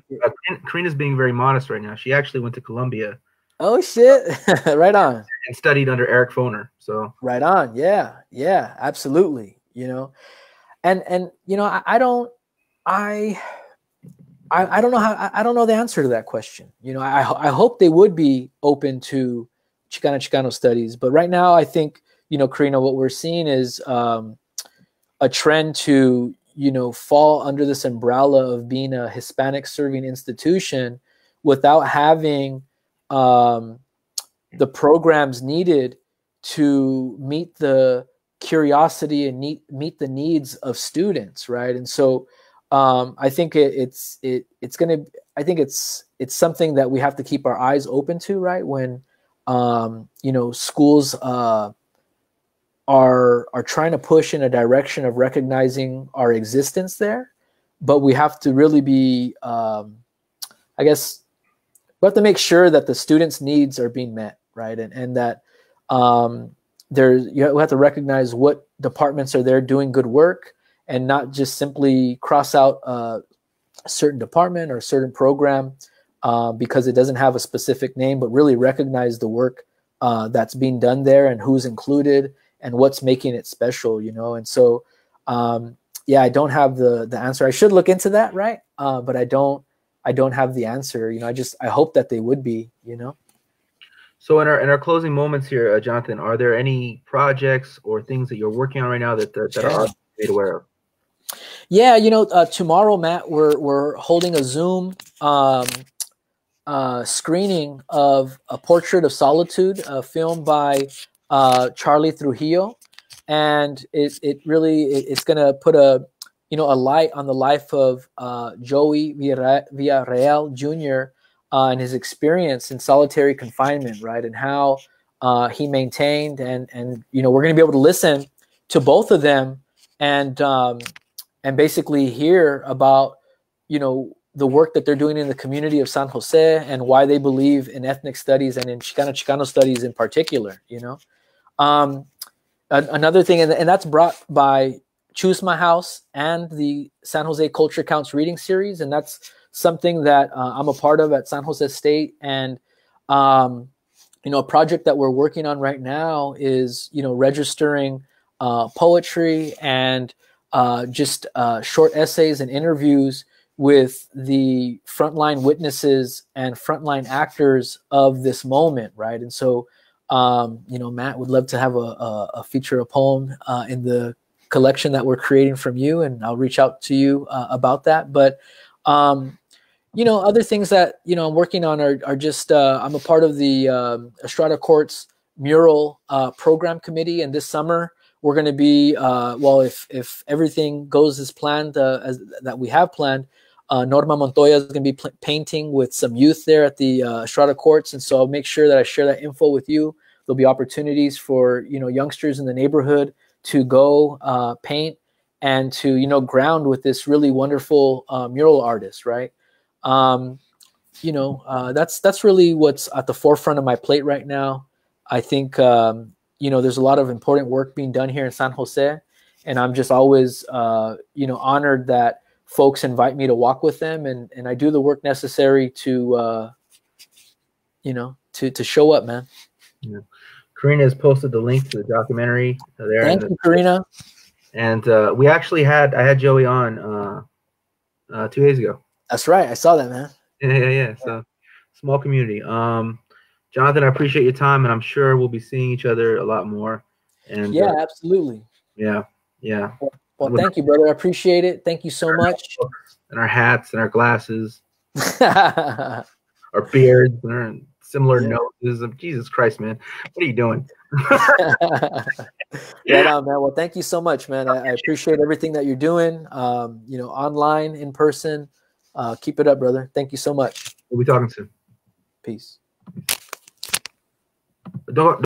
Karina's being very modest right now. She actually went to Columbia. Oh shit! Right on. And studied under Eric Foner. So right on. Yeah, absolutely. You know, and you know, I don't know how. I don't know the answer to that question. You know, I hope they would be open to Chicano studies, but right now I think, you know, Karina, what we're seeing is a trend to, you know, fall under this umbrella of being a Hispanic serving institution without having the programs needed to meet the curiosity and meet the needs of students, right? And so I think it's something that we have to keep our eyes open to, right? When you know, schools are trying to push in a direction of recognizing our existence there, but we have to really be, I guess, we have to make sure that the students' needs are being met, right? And that you have to recognize what departments are there doing good work, and not just simply cross out a certain department or a certain program because it doesn't have a specific name, but really recognize the work that's being done there and who's included, and what's making it special, you know? And so, yeah, I don't have the answer. I should look into that, right? But I don't have the answer. You know, I hope that they would be, you know? So in our closing moments here, Jonathan, are there any projects or things that you're working on right now that are made aware of? Yeah, you know, tomorrow, Matt, we're holding a Zoom screening of A Portrait of Solitude, a film by Charlie Trujillo, and it's going to put a light on the life of Joey Villarreal Jr. And his experience in solitary confinement, right, and how he maintained and you know, we're going to be able to listen to both of them and basically hear about, you know, the work that they're doing in the community of San Jose and why they believe in ethnic studies and in Chicano studies in particular, you know. Another thing, and that's brought by Choose My House and the San Jose Culture Counts reading series, and that's something that I'm a part of at San Jose State. And you know, a project that we're working on right now is, you know, registering poetry and just short essays and interviews with the frontline witnesses and frontline actors of this moment, right? And so, you know, Matt would love to have a feature, a poem in the collection that we're creating from you, and I'll reach out to you about that. But you know, other things that, you know, I'm working on are just I'm a part of the Estrada Courts mural program committee, and this summer we're going to be well, if everything goes as planned, as that we have planned, Norma Montoya is going to be painting with some youth there at the Estrada Courts, and so I'll make sure that I share that info with you. There'll be opportunities for, you know, youngsters in the neighborhood to go paint and to, you know, ground with this really wonderful mural artist, right? You know, that's really what's at the forefront of my plate right now. I think you know, there's a lot of important work being done here in San Jose, and I'm just always you know, honored that folks invite me to walk with them, and I do the work necessary to you know, to show up, man. Yeah. Karina has posted the link to the documentary there. Thank you, Karina. And I had Joey on 2 days ago. That's right. I saw that, man. Yeah. So small community. Jonathan, I appreciate your time, and I'm sure we'll be seeing each other a lot more. And yeah, absolutely. Yeah. Well, thank you, brother. I appreciate it. Thank you so much. And our hats and our glasses, our beards and our similar noses. Jesus Christ, man. What are you doing? Right on, man. Well, thank you so much, man. I appreciate everything that you're doing, you know, online, in person. Keep it up, brother. Thank you so much. We'll be talking soon. Peace. Don't